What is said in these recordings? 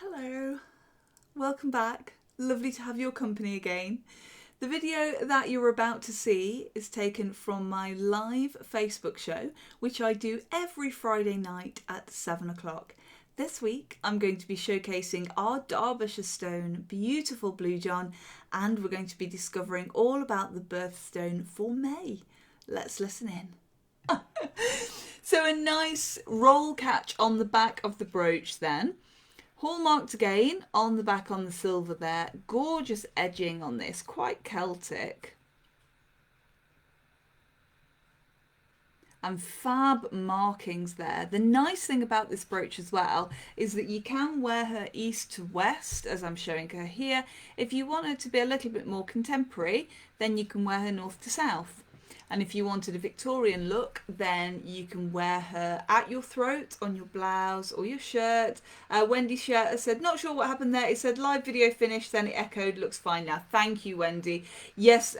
Hello, welcome back. Lovely to have your company again. The video that you're about to see is taken from my live Facebook show, which I do every Friday night at 7 o'clock. This week I'm going to be showcasing our Derbyshire stone, beautiful Blue John, and we're going to be discovering all about the birthstone for May. Let's listen in. So a nice roll catch on the back of the brooch then. Hallmarked again on the back on the silver there. Gorgeous edging on this, quite Celtic. And fab markings there. The nice thing about this brooch as well is that you can wear her east to west, as I'm showing her here. If you want her to be a little bit more contemporary, then you can wear her north to south. And if you wanted a Victorian look, then you can wear her at your throat, on your blouse or your shirt. Wendy's shirt has said, not sure what happened there. It said live video finished, then it echoed, looks fine now. Thank you, Wendy. Yes,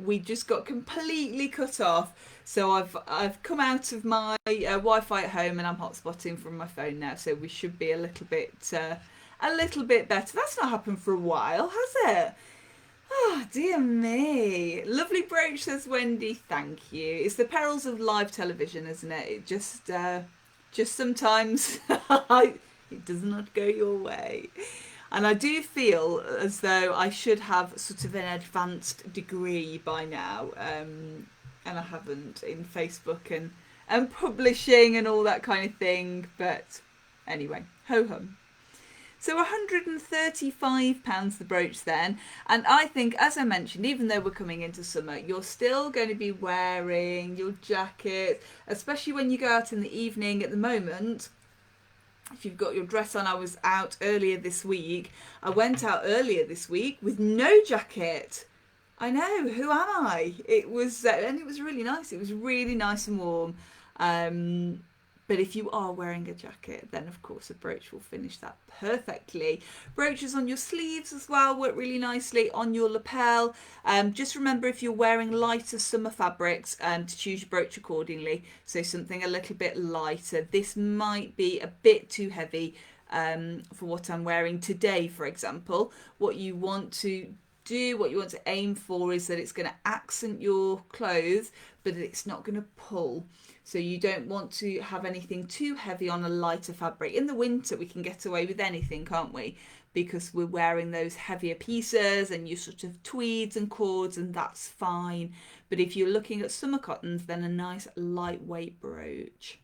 we just got completely cut off. So I've come out of my Wi-Fi at home and I'm hotspotting from my phone now. So we should be a little bit better. That's not happened for a while, has it? Oh, dear me. Lovely brooch, says Wendy. Thank you. It's the perils of live television, isn't it? It just sometimes it does not go your way. And I do feel as though I should have sort of an advanced degree by now. And I haven't in Facebook and publishing and all that kind of thing. But anyway, ho-hum. So £135 the brooch then, and I think, as I mentioned, even though we're coming into summer, you're still going to be wearing your jacket, especially when you go out in the evening. At the moment, if you've got your dress on, I was out earlier this week. I went out earlier this week with no jacket. I know, who am I? It was really nice. It was really nice and warm. But if you are wearing a jacket, then of course a brooch will finish that perfectly. Brooches on your sleeves as well work really nicely, on your lapel. Just remember, if you're wearing lighter summer fabrics, to choose your brooch accordingly. So something a little bit lighter. This might be a bit too heavy for what I'm wearing today, for example. What you want to aim for is that it's going to accent your clothes, but it's not going to pull. So you don't want to have anything too heavy on a lighter fabric. In the winter, we can get away with anything, can't we? Because we're wearing those heavier pieces and your sort of tweeds and cords, and that's fine. But if you're looking at summer cottons, then a nice lightweight brooch.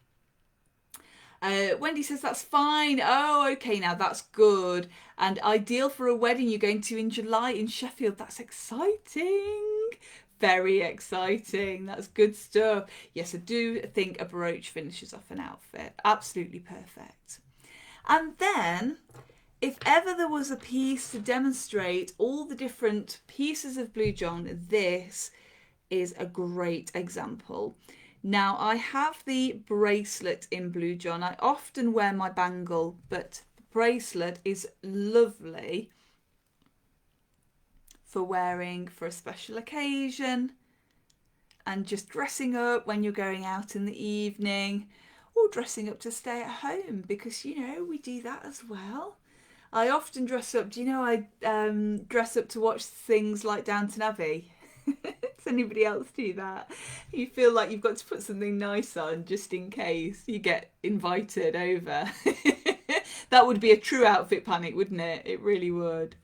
Wendy says that's fine. Oh, okay, now that's good. And ideal for a wedding you're going to in July in Sheffield. That's exciting. Very exciting. That's good stuff. Yes, I do think a brooch finishes off an outfit. Absolutely perfect. And then, if ever there was a piece to demonstrate all the different pieces of Blue John, this is a great example. Now, I have the bracelet in Blue John. I often wear my bangle, but the bracelet is lovely for wearing for a special occasion and just dressing up when you're going out in the evening, or dressing up to stay at home, because, you know, we do that as well. I often dress up, I dress up to watch things like Downton Abbey. Does anybody else do that? You feel like you've got to put something nice on just in case you get invited over. That would be a true outfit panic, wouldn't it? It really would.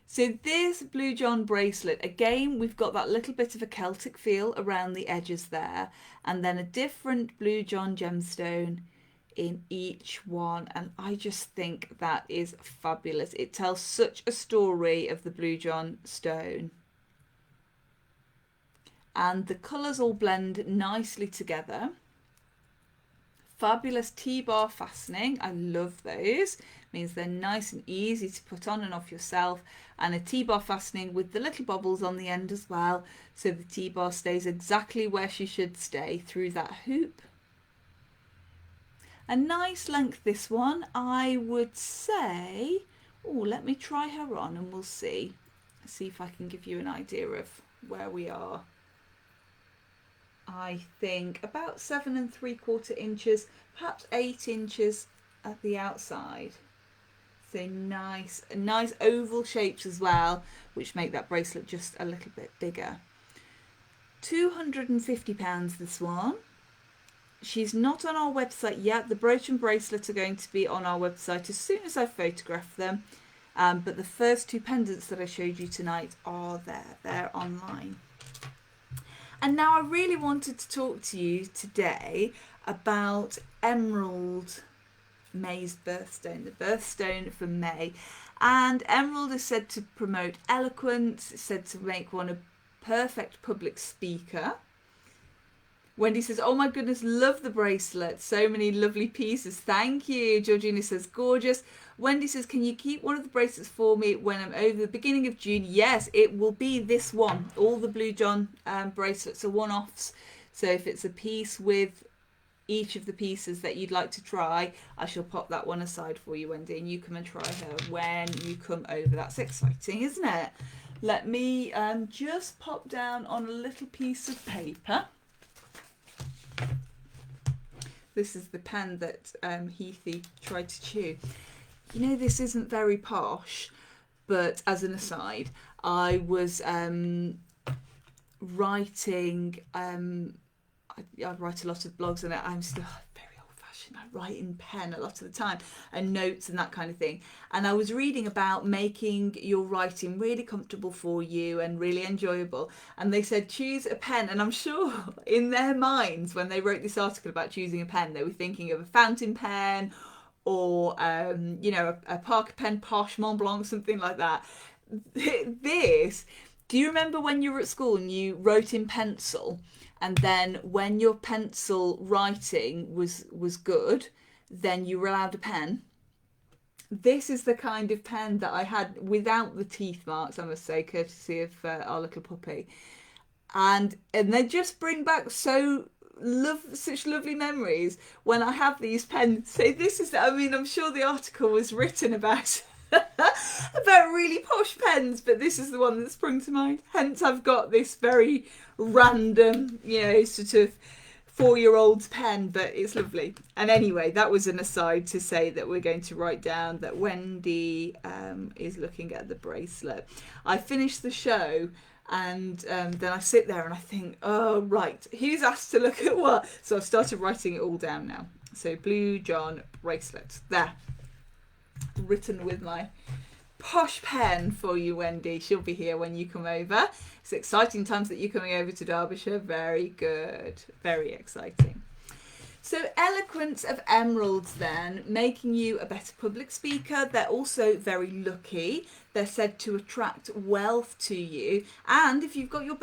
So this Blue John bracelet, again, we've got that little bit of a Celtic feel around the edges there, and then a different Blue John gemstone in each one, and I just think that is fabulous. It tells such a story of the Blue John stone. And the colours all blend nicely together. Fabulous T-bar fastening. I love those. Means they're nice and easy to put on and off yourself. And a T-bar fastening with the little bobbles on the end as well. So the T-bar stays exactly where she should stay through that hoop. A nice length, this one. I would say, let me try her on and we'll see. See if I can give you an idea of where we are. I think about 7 3/4 inches, perhaps 8 inches at the outside. So nice oval shapes as well, which make that bracelet just a little bit bigger. £250 this one. She's not on our website yet. The brooch and bracelet are going to be on our website as soon as I photograph them. But the first two pendants that I showed you tonight are there. They're online. And now I really wanted to talk to you today about Emerald, May's birthstone, the birthstone for May. And emerald is said to promote eloquence. It's said to make one a perfect public speaker. Wendy says, oh my goodness, love the bracelet. So many lovely pieces. Thank you. Georgina says, gorgeous. Wendy says, can you keep one of the bracelets for me when I'm over the beginning of June? Yes, it will be this one. All the Blue John bracelets are one-offs. So if it's a piece with each of the pieces that you'd like to try, I shall pop that one aside for you, Wendy, and you come and try her when you come over. That's exciting, isn't it? Let me just pop down on a little piece of paper. This is the pen that Heathy tried to chew. You know, this isn't very posh, but as an aside, I was writing, I write a lot of blogs, and I'm still very old-fashioned. I write in pen a lot of the time, and notes and that kind of thing. And I was reading about making your writing really comfortable for you and really enjoyable. And they said, choose a pen. And I'm sure in their minds, when they wrote this article about choosing a pen, they were thinking of a fountain pen or, you know, a Parker pen, Posh, Mont Blanc, something like that. This, do you remember when you were at school and you wrote in pencil? And then when your pencil writing was good, then you were allowed a pen. This is the kind of pen that I had without the teeth marks, I must say, courtesy of our little puppy. And they just bring back such lovely memories when I have these pens. So this is, I mean, I'm sure the article was written about about really posh pens, but this is the one that sprung to mind. Hence I've got this very random, you know, sort of 4-year-old's pen, but it's lovely. And anyway, that was an aside to say that we're going to write down that Wendy is looking at the bracelet. I finished the show, and then I sit there and I think, oh right, who's asked to look at what? So I've started writing it all down now. So Blue John bracelet, there, written with my posh pen for you, Wendy. She'll be here when you come over. It's exciting times that you're coming over to Derbyshire. Very good, very exciting. So eloquence of emeralds then, making you a better public speaker. They're also very lucky. They're said to attract wealth to you. And if you've got your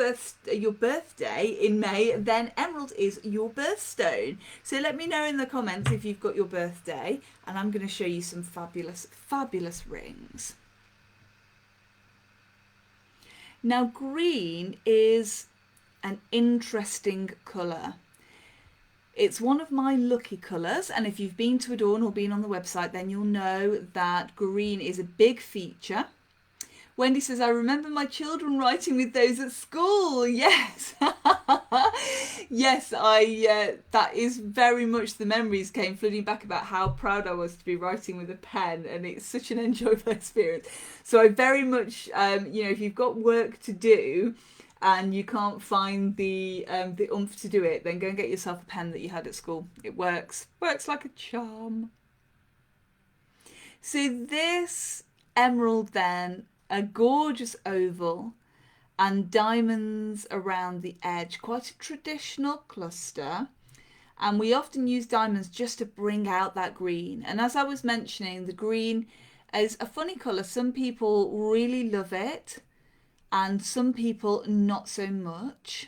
birthday in May, then emerald is your birthstone. So let me know in the comments if you've got your birthday, and I'm going to show you some fabulous, fabulous rings. Now, green is an interesting colour. It's one of my lucky colours, and if you've been to Adorn or been on the website, then you'll know that green is a big feature. Wendy says, I remember my children writing with those at school. Yes. Yes, that is very much the memories came flooding back about how proud I was to be writing with a pen, and it's such an enjoyable experience. So I very much, you know, if you've got work to do and you can't find the oomph to do it, then go and get yourself a pen that you had at school. It works like a charm. So this emerald then, a gorgeous oval and diamonds around the edge, quite a traditional cluster. And we often use diamonds just to bring out that green. And as I was mentioning, the green is a funny colour. Some people really love it, and some people not so much.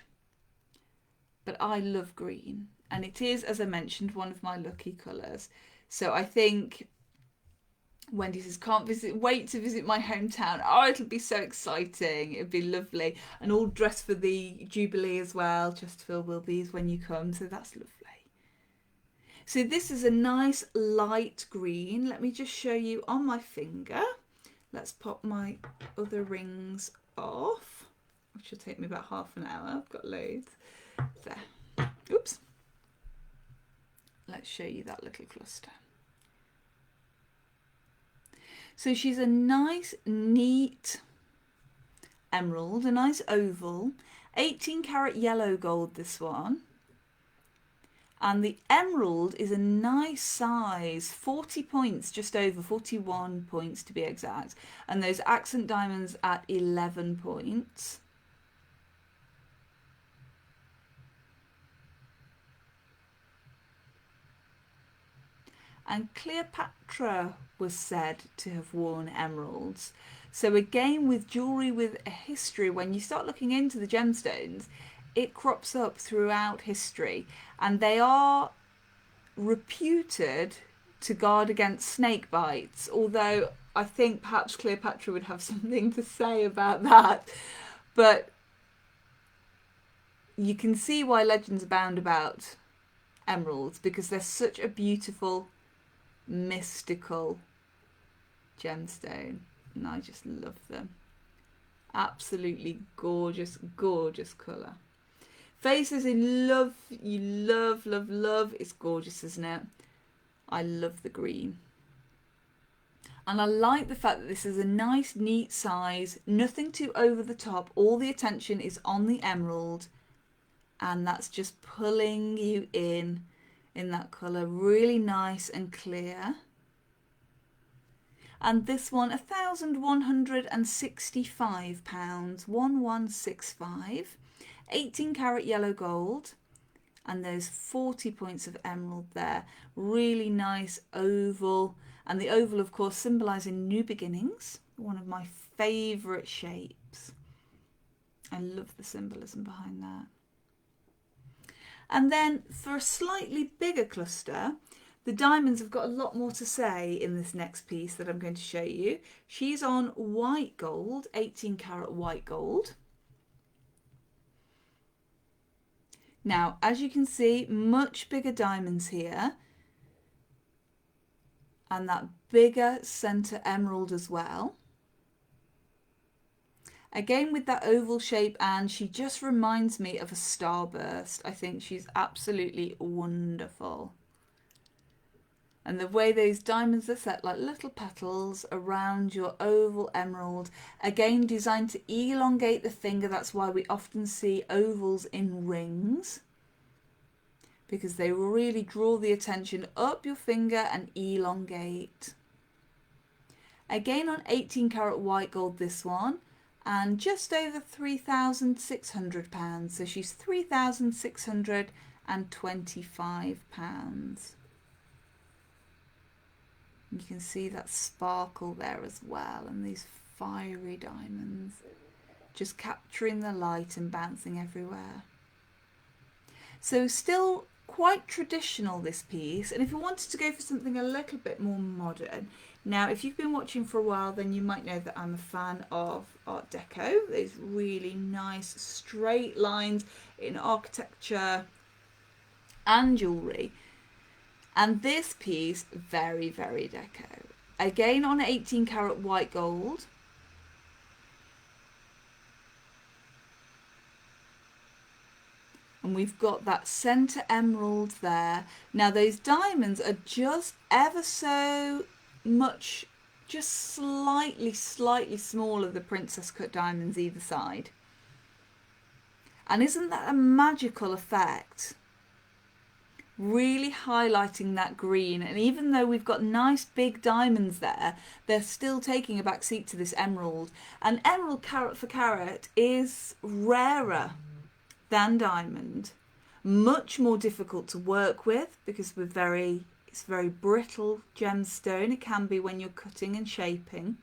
But I love green, and it is, as I mentioned, one of my lucky colours. So I think Wendy says, wait to visit my hometown. Oh, it'll be so exciting. It'll be lovely. And all dressed for the Jubilee as well. Chesterfield will be when you come, so that's lovely. So this is a nice light green. Let me just show you on my finger. Let's pop my other rings off, which will take me about half an hour. I've got loads. There. Oops. Let's show you that little cluster. So she's a nice, neat emerald, a nice oval, 18 karat yellow gold, this one. And the emerald is a nice size, 40 points, just over 41 points to be exact. And those accent diamonds at 11 points. And Cleopatra was said to have worn emeralds. So again, with jewellery with a history, when you start looking into the gemstones, it crops up throughout history. And they are reputed to guard against snake bites, although I think perhaps Cleopatra would have something to say about that. But you can see why legends abound about emeralds, because they're such a beautiful, mystical gemstone, and I just love them. Absolutely gorgeous, gorgeous colour. Faces in love, you love, love, love. It's gorgeous, isn't it? I love the green. And I like the fact that this is a nice, neat size, nothing too over the top. All the attention is on the emerald, and that's just pulling you in that colour. Really nice and clear. And this one, £1,165, 1165, 18 karat yellow gold, and there's 40 points of emerald there. Really nice oval, and the oval, of course, symbolising new beginnings. One of my favourite shapes. I love the symbolism behind that. And then for a slightly bigger cluster, the diamonds have got a lot more to say in this next piece that I'm going to show you. She's on white gold, 18 karat white gold. Now, as you can see, much bigger diamonds here. And that bigger centre emerald as well. Again with that oval shape, and she just reminds me of a starburst. I think she's absolutely wonderful. And the way those diamonds are set like little petals around your oval emerald, again designed to elongate the finger. That's why we often see ovals in rings, because they really draw the attention up your finger and elongate. Again on 18 karat white gold, this one, and just over £3,600. So she's £3,625. You can see that sparkle there as well, and these fiery diamonds just capturing the light and bouncing everywhere. So still quite traditional, this piece, and if you wanted to go for something a little bit more modern, now if you've been watching for a while, then you might know that I'm a fan of Art Deco. Those really nice straight lines in architecture and jewellery. And this piece, very, very deco. Again on 18 karat white gold. And we've got that centre emerald there. Now those diamonds are just ever so much, just slightly smaller, the princess cut diamonds either side. And isn't that a magical effect? Really highlighting that green, and even though we've got nice big diamonds there, they're still taking a back seat to this emerald. And emerald carat for carat is rarer than diamond, much more difficult to work with because it's very brittle gemstone. It can be when you're cutting and shaping.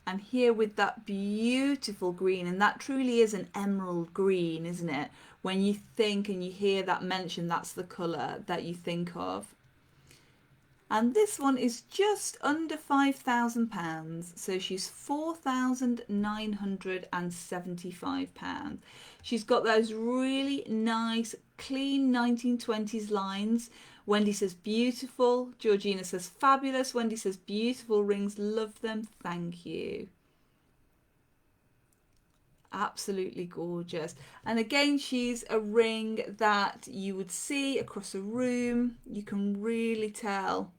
And here with that beautiful green, and that truly is an emerald green, isn't it? When you think and you hear that mention, that's the colour that you think of. And this one is just under £5,000, so she's £4,975. She's got those really nice, clean 1920s lines. Wendy says beautiful, Georgina says fabulous, Wendy says beautiful rings, love them, thank you. Absolutely gorgeous. And again, she's a ring that you would see across a room. You can really tell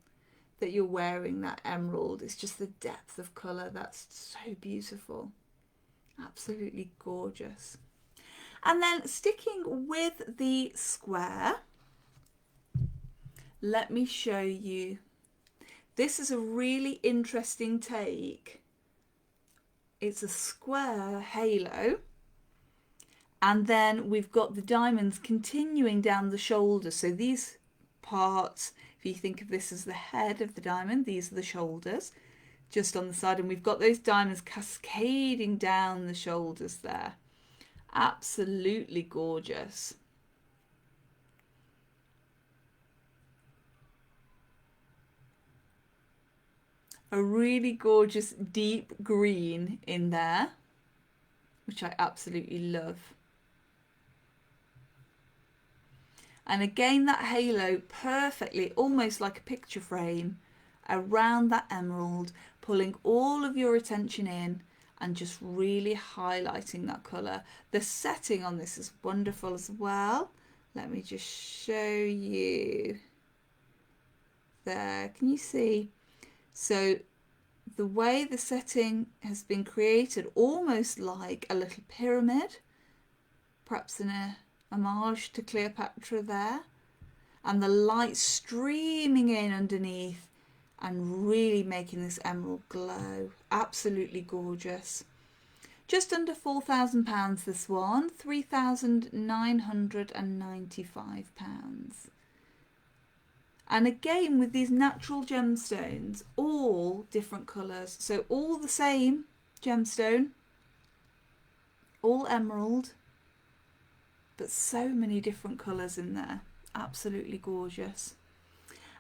that you're wearing that emerald. It's just the depth of colour that's so beautiful. Absolutely gorgeous. And then sticking with the square, let me show you. This is a really interesting take. It's a square halo, and then we've got the diamonds continuing down the shoulder. So these parts, if you think of this as the head of the diamond, these are the shoulders just on the side, and we've got those diamonds cascading down the shoulders there. Absolutely gorgeous. A really gorgeous deep green in there, which I absolutely love. And again, that halo perfectly, almost like a picture frame, around that emerald, pulling all of your attention in and just really highlighting that colour. The setting on this is wonderful as well. Let me just show you there. Can you see? So the way the setting has been created, almost like a little pyramid, perhaps in a homage to Cleopatra there, and the light streaming in underneath and really making this emerald glow. Absolutely gorgeous. Just under £4,000 this one, £3,995. And again, with these natural gemstones, all different colours. So all the same gemstone, all emerald, but so many different colours in there. Absolutely gorgeous.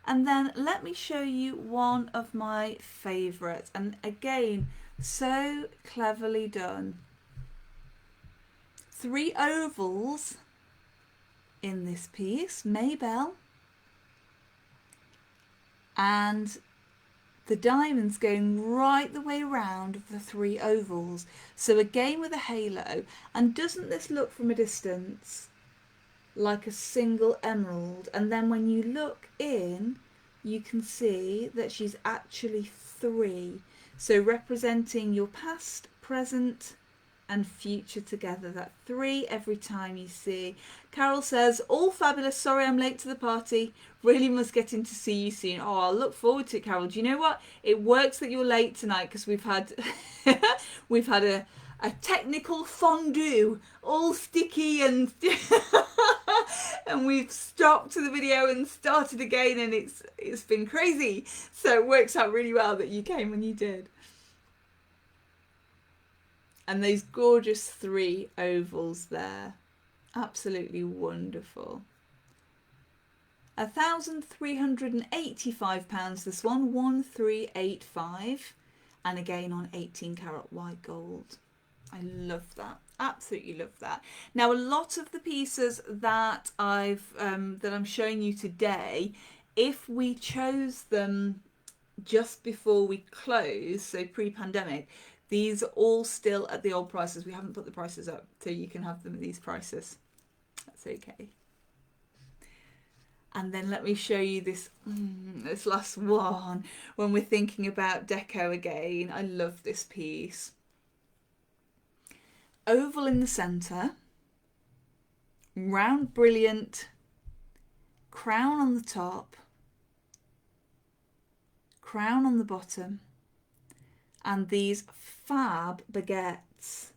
And then let me show you one of my favourites. And again, so cleverly done. 3 ovals in this piece, Maybell. And the diamonds going right the way around of the 3 ovals. So again with a halo. And doesn't this look from a distance like a single emerald? And then when you look in, you can see that she's actually 3. So representing your past, present and future together. That 3 every time you see. Carol says, all fabulous. Sorry I'm late to the party. Really must get in to see you soon. Oh, I'll look forward to it, Carol. Do you know what? It works that you're late tonight because we've had we've had a technical fondue, all sticky and and we've stopped the video and started again, and it's been crazy. So it works out really well that you came when you did. And those gorgeous 3 ovals there. Absolutely wonderful. £1,385 this one, 1385, and again on 18 karat white gold. I love that. Absolutely love that. Now a lot of the pieces that I'm showing you today, if we chose them just before we close, so pre-pandemic, these are all still at the old prices. We haven't put the prices up, so you can have them at these prices. That's okay. And then let me show you this last one when we're thinking about deco again. I love this piece. Oval in the centre, round brilliant, crown on the top, crown on the bottom, and these fab baguettes.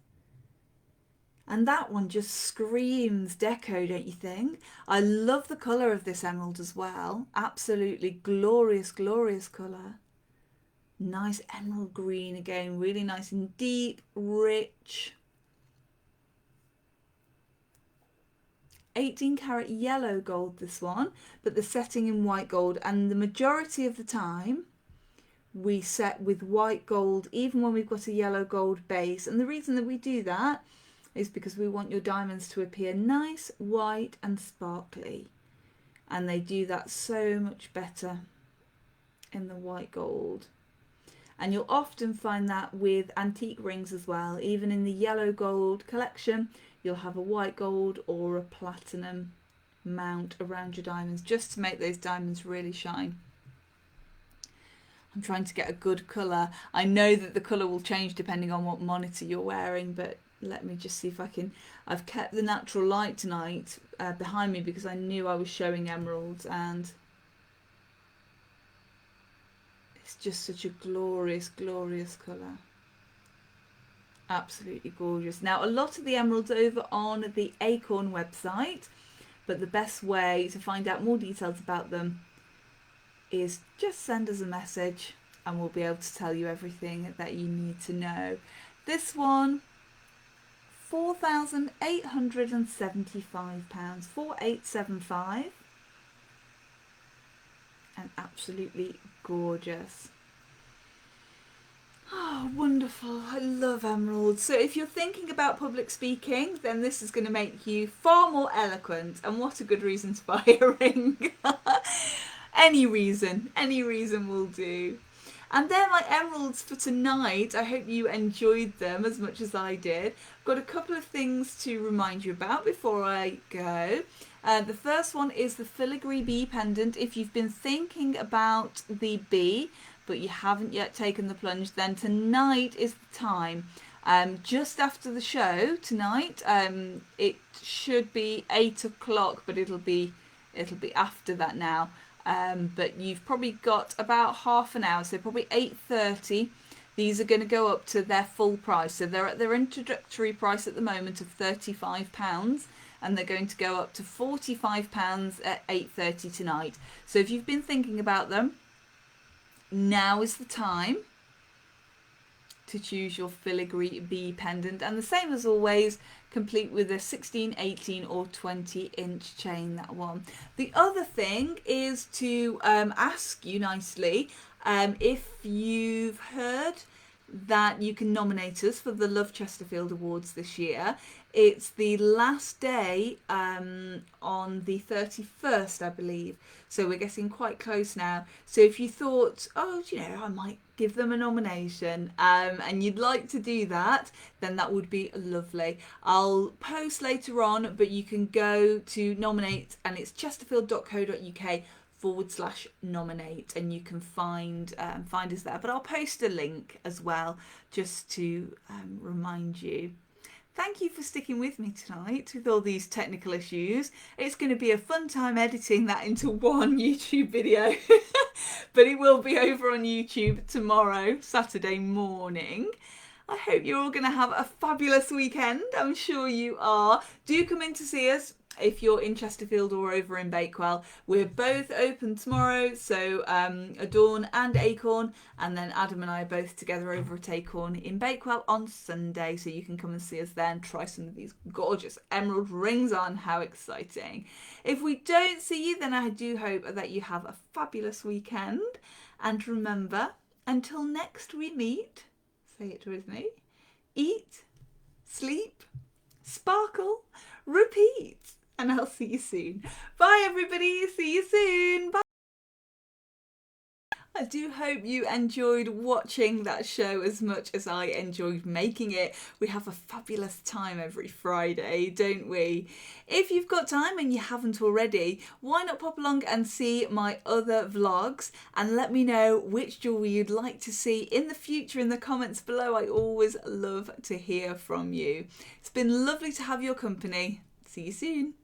And that one just screams deco, don't you think? I love the colour of this emerald as well. Absolutely glorious, glorious colour. Nice emerald green again, really nice and deep, rich. 18 karat yellow gold this one, but the setting in white gold, and the majority of the time we set with white gold even when we've got a yellow gold base. And the reason that we do that is because we want your diamonds to appear nice, white and sparkly, and they do that so much better in the white gold. And you'll often find that with antique rings as well. Even in the yellow gold collection, you'll have a white gold or a platinum mount around your diamonds, just to make those diamonds really shine. I'm trying to get a good colour. I know that the colour will change depending on what monitor you're wearing, but let me just see if I can. I've kept the natural light tonight behind me because I knew I was showing emeralds, and it's just such a glorious, glorious colour. Absolutely gorgeous. Now, a lot of the emeralds are over on the Acorn website, but the best way to find out more details about them is just send us a message and we'll be able to tell you everything that you need to know. This one, £4,875, 4875, and absolutely gorgeous. Oh, wonderful. I love emeralds. So if you're thinking about public speaking, then this is going to make you far more eloquent, and what a good reason to buy a ring. Any reason will do. And they're my emeralds for tonight. I hope you enjoyed them as much as I did. I've got a couple of things to remind you about before I go. The first one is the filigree bee pendant. If you've been thinking about the bee, but you haven't yet taken the plunge, then tonight is the time. Just after the show tonight, it should be 8 o'clock, but it'll be after that now. But you've probably got about half an hour, so probably 8:30. These are going to go up to their full price. So they're at their introductory price at the moment of £35, and they're going to go up to £45 at 8:30 tonight. So if you've been thinking about them, now is the time to choose your filigree bee pendant, and the same as always, complete with a 16, 18 or 20-inch chain, that one. The other thing is to ask you nicely if you've heard that you can nominate us for the Love Chesterfield Awards this year. It's the last day on the 31st, I believe. So we're getting quite close now. So if you thought, oh, I might give them a nomination and you'd like to do that, then that would be lovely. I'll post later on, but you can go to nominate, and it's chesterfield.co.uk/nominate, and you can find us there. But I'll post a link as well, just to remind you. Thank you for sticking with me tonight with all these technical issues. It's going to be a fun time editing that into one YouTube video, but it will be over on YouTube tomorrow, Saturday morning. I hope you're all going to have a fabulous weekend. I'm sure you are. Do come in to see us if you're in Chesterfield or over in Bakewell. We're both open tomorrow, so Adorn and Acorn, and then Adam and I are both together over at Acorn in Bakewell on Sunday, so you can come and see us there and try some of these gorgeous emerald rings on. How exciting. If we don't see you, then I do hope that you have a fabulous weekend, and remember, until next we meet, say it with me, eat, sleep, sparkle, repeat. And I'll see you soon. Bye, everybody. See you soon. Bye. I do hope you enjoyed watching that show as much as I enjoyed making it. We have a fabulous time every Friday, don't we? If you've got time and you haven't already, why not pop along and see my other vlogs and let me know which jewellery you'd like to see in the future in the comments below. I always love to hear from you. It's been lovely to have your company. See you soon.